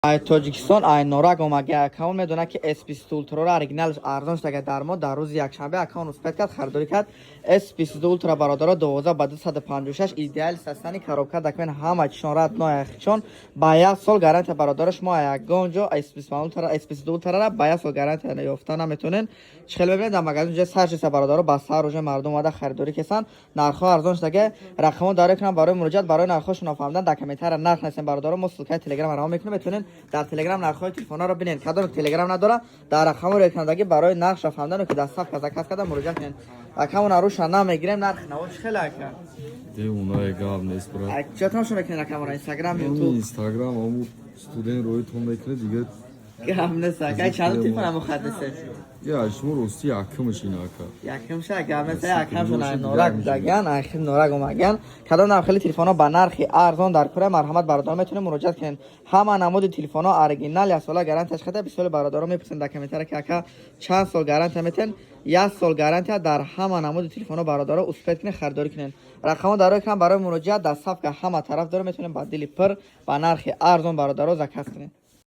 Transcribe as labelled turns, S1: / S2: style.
S1: ای تاجیکستان ای نورک اومگه اکاون میدونه که اس 22 اولترا را اوریجینالش ارزان شده در ما در روز یکشنبه اکاون اسپیت کرد خریداری کرد اس 22 اولترا برادر 12 به 256 ایدئال سستانی کاروبکا دکمن همه چون رات نو چون با یک سال گارانتی برادرش ما یک گونجو اس 22 اولترا را با یک سال گارانتی یافته نمیتونن چخیل ببینید در مغازه جای سرش برادر با سر روز مردم اومده خریداری کسان نرخ ارزان شده رقم داره کنم برای مراجعه برای نرخش نفهمیدن در کامنتر نرخ نسیم برادر مسلکای تلگرام را میکنه میتونن در تلگرام نرخ‌های تلفن‌ها رو ببینید. کدام تلگرام نداره در رقم رو رکندگی برای نقش فهمیدن که دست صف کذا کس مراجعه کنید. رقم رو نمیگیریم نرخ نوش خیلی که
S2: دی اونای گام نیست برا.
S1: چطور شما میکنید رقم رو اینستاگرام یوتیوب
S2: اینستاگرام اون استودنت روی تو میکنه دیگه
S1: گام نیست که چند تلفن مخدسه
S2: یا شما راستی اکمش اینا که
S1: یکم شا گام نیست یکم شون نورک دگان آخر نورک اومگن کدام نرخ تلفن‌ها با نرخ ارزان در کره مرحمت برادر میتونه مراجعه کنید. همه نمود تلفن‌ها اورجینال یا سال گارانتیش خدای 20 سال برادر میپسند در کامنتر که اکا چند سال گارانتی میتن یک سال گارانتی در همه نمود تلفن‌ها برادر اسپیت کنید خریداری کنید. رقم داره کنم برای مراجعه در صف که همه طرف داره میتونن با دل پر با نرخ ارزان برادر زکات کنید.